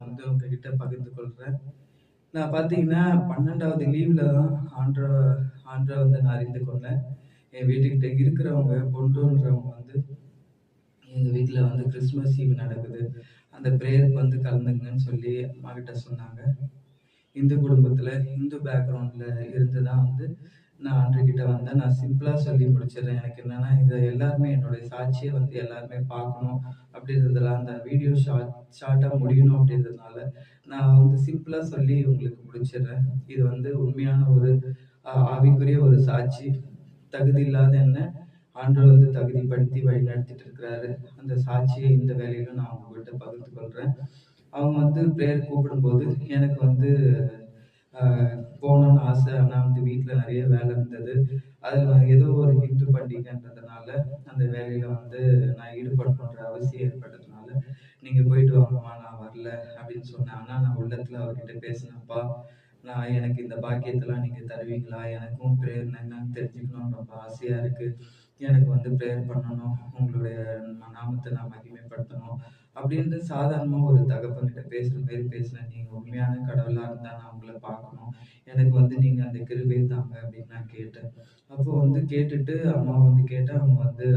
வந்து உங்ககிட்ட பகிர்ந்து கொள்றேன். நான் பார்த்தீங்கன்னா 12வது லீவ்ல தான் ஆண்டவர வந்து நான் அறிந்து கொண்டேன். என் வீட்டுக்கிட்ட இருக்கிறவங்க, பொண்ணுன்றவங்க வந்து எங்க வீட்ல வந்து கிறிஸ்துமஸ் ஈவ் நடக்குது. அந்த பிரேயருக்கு வந்து கலந்துங்கன்னு சொல்லி அம்மாகிட்ட சொன்னாங்க. இந்து குடும்பத்துல, இந்து பேக்ரவுண்ட்ல இருந்து தான் வந்து நான் ஆண்டவர்கிட்ட வந்தேன். நான் சிம்பிளா சொல்லி முடிச்சிடுறேன். எனக்கு என்னன்னா, இத எல்லாருமே என்னுடைய சாட்சிய வந்து எல்லாருமே பார்க்கணும் அப்படின்றதுல அந்த வீடியோ ஷார்ட்டா முடியணும் அப்படின்றதுனால, நான் வந்து சிம்பிளா சொல்லி உங்களுக்கு முடிச்சிடுறேன். இது வந்து உண்மையான ஒரு ஆவிக்குரிய ஒரு சாட்சி. தகுதி இல்லாத என்ன ஆண்டவர் வந்து தகுதிப்படுத்தி வழிநடத்திட்டு இருக்கிறாரு. அந்த சாட்சியை இந்த வேளையில நான் உங்ககிட்ட பகிர்ந்து கொள்றேன். அவங்க வந்து பிரேயர் கூப்பிடும்போது எனக்கு வந்து அ போணும்னு ஆசை. ஆனா வந்து வீட்ல நெறைய வேலை இருந்தது. அதுல ஏதோ ஒரு ஹிந்து பண்டிகைன்றதுனால, அந்த வேலையில வந்து நான் ஈடுபடணுன்ற அவசியம் ஏற்பட்டதுனால, "நீங்க போயிட்டு வாங்கம்மா, நான் வரல" அப்படின்னு சொன்னேன். ஆனா நான் உள்ளத்துல அவர்கிட்ட பேசினேன்ப்பா, எனக்கு இந்த பாக்கியத்தெல்லாம் நீங்க தருவீங்களா? எனக்கும் பிரேயர்னா என்னன்னு தெரிஞ்சுக்கணும்னு ரொம்ப ஆசையா இருக்கு. எனக்கு வந்து பிரேயர் பண்ணணும். உங்களுடைய நாமத்த நான் மகிமைப்படுத்தணும். அப்படின்ட்டு சாதாரணமா ஒரு தகப்பன்கிட்ட பேசுற மாரி பேசினேன். நீங்க உண்மையான கடவுளா இருந்தா நான் உங்கள பார்க்கணும். எனக்கு வந்து நீங்க அந்த கிருபைய தாங்க அப்படின்னு நான் கேட்டேன். அப்போ வந்து கேட்டுட்டு அம்மா வந்து கேட்டேன். அவங்க வந்து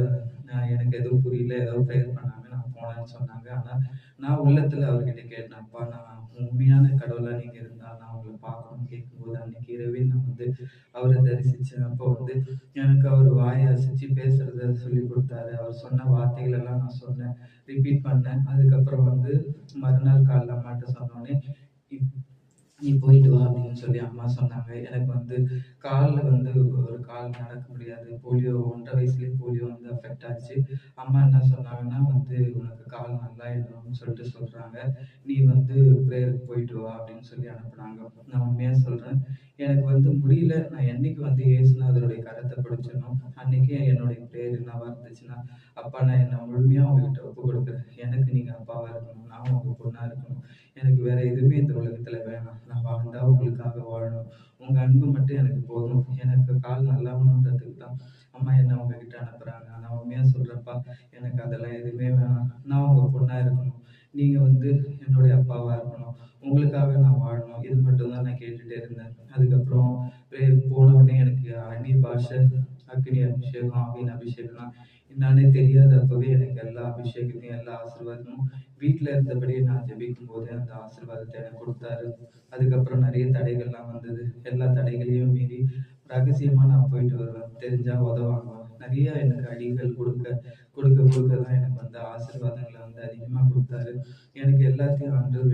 எனக்கு எதுவும் புரியல. ஏதோ பிரேயர் பண்ணாங்க. நான் போனேன்னு சொன்னாங்க. ஆனா நான் உள்ளத்துல அவர்கிட்ட கேட்டேன். அப்பா நான் உண்மையான கடவுளா நீங்க இருந்தா நான் உங்கள பார்க்கணும்னு கேட்கும்போது அன்னைக்கு இரவே நான் வந்து அவர தரிசிச்சேன். அப்போ வந்து எனக்கு அவர் வாய அசைச்சு பேசுறத சொல்லிக் குடுத்தாரு. அவர் சொன்ன வார்த்தைகள் எல்லாம் நான் சொன்னேன். ரிப்பீட் பண்ணேன். அதுக்கப்புறம் வந்து மறுநாள் காலைல அம்மாட்ட சொன்னோனே, "இப் நீ போயிட்டு வா" அப்படின்னு சொல்லி அம்மா சொன்னாங்க. எனக்கு வந்து கால்ல வந்து ஒரு கால் நடக்க முடியாது. போலியோ 1½ வயசுலயே போலியோ வந்து அஃபெக்ட் ஆச்சு. அம்மா என்ன சொன்னாங்கன்னா வந்து, "உனக்கு கால் நல்லாயிடும்னு சொல்லிட்டு சொல்றாங்க. நீ வந்து பிரேயருக்கு போயிட்டு வா" அப்படின்னு சொல்லி அனுப்புனாங்க. நான் உண்மையா சொல்றேன். எனக்கு வந்து முடியல. நான் என்னைக்கு வந்து இயேசுநாதருடைய கரத்த பிடிச்சேனோ, அன்னைக்கே என்னுடைய பிரேயர் என்னவா இருந்துச்சுன்னா, "அப்பா நான் என்ன முழுமையா உங்ககிட்ட ஒப்புக் கொடுக்குறேன். எனக்கு நீங்க அப்பாவா இருக்கணும். நான் உங்க பொண்ணா இருக்கணும். எனக்கு வேற எதுவுமே இந்த உலகத்துல வேணாம். நான் வாழ்ந்தா உங்களுக்காக வாழணும். உங்க அன்பு மட்டும் எனக்கு போதும். எனக்கு கால் நல்லாவணுன்றதுக்கு தான் அம்மா என்ன உங்ககிட்ட அனுப்புறாங்க. நான் உண்மையா சொல்றேன்ப்பா, எனக்கு அதெல்லாம் எதுவுமே வேணாம். நான் உங்க பொண்ணா இருக்கணும். நீங்க வந்து என்னுடைய அப்பாவா இருக்கணும். உங்களுக்காக நான் வாழணும்." இது மட்டும் தான் நான் கேட்டுட்டே இருந்தேன். அதுக்கப்புறம் பிரேயருக்கு போன உடனே எனக்கு அந்நிய பாஷை, அக்கினி அபிஷேகம், ஆவியின் அபிஷேகம்லாம் என்னான்னே தெரியாது. அப்பவே எனக்கு எல்லா அபிஷேகத்தையும், எல்லா ஆசீர்வாதமும் வீட்ல இருந்தபடியே நான் ஜெபிக்கும்போது அந்த ஆசீர்வாதத்த எனக்கு குடுத்தாரு. அதுக்கப்புறம் நெறைய தடைகள்லாம் வந்தது. எல்லா தடைகளையும் மீறி ரகசியமா நான் போயிட்டு வருவேன். தெரிஞ்சா உதவாங்குவேன். நெறைய எனக்கு அடிகள் குடுக்க தான் எனக்கு வந்து ஆசீர்வாதங்கள வந்து அதிகமா குடுத்தாரு. எனக்கு எல்லாத்தையும் ஆண்டவர்